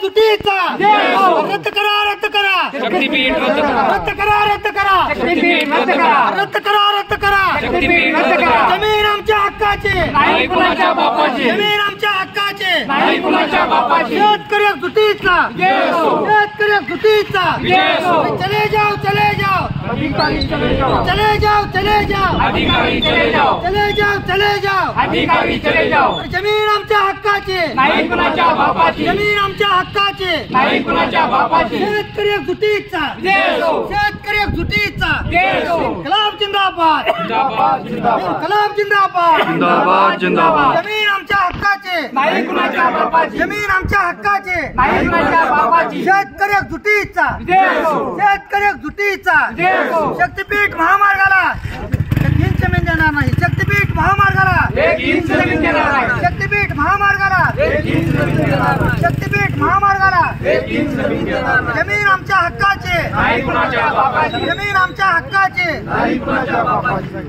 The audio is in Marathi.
जुटीचा रद्द करा रद्द करा शक्तीपीठ रद्द करा रद्द करा रद्द करा शक्तीपीठ रद्द करा रद्द करा रद्द करा शक्तीपीठ रद्द करा जमीन आमच्या हक्काची नाही कुणाच्या बापाची जमीन आमच्या हक्काची नाही कुणाच्या बापाची शेतकरी जुटीचा शेतकरी जुटीचा चले जाओ चले जाओ अधिकारी चले जाओ चले जाओ चले जाओ अधिकारी चले जाओ चले जाओ चले जाओ अधिकारी चले जाओ जमीन आमच्या हक्काची नाही कुणाच्या बापाची जमीन आमच्या हक्काची नाही कुणाच्या बापाची शेतकरी जुटीचा शेतकरी जुटीचा कलाम जिंदाबाद जिंदाबाद जिंदाबाद कलाम जिंदाबाद जिंदाबाद जिंदाबाद जमीन आमच्या हक्काची नाही कुणाच्या बापाची जमीन आमच्या हक्काची नाही कुणाच्या बापाची शेतकरी जुटीचा शेतकरी जुटीचा शक्तीपीठ महामार्गाला 3 जमीन देणार नाही शक्तीपीठ महामार्गाला 3 जमीन देणार नाही शक्तीपीठ महामार्गाला 3 जमीन देणार नाही शक्तीपीठ महामार्गाला 3 जमीन देणार नाही जमीन आमच्या हक्काची नाही कुणाच्या बापाची जमीन आमच्या हक्काची नाही कुणाच्या बापाची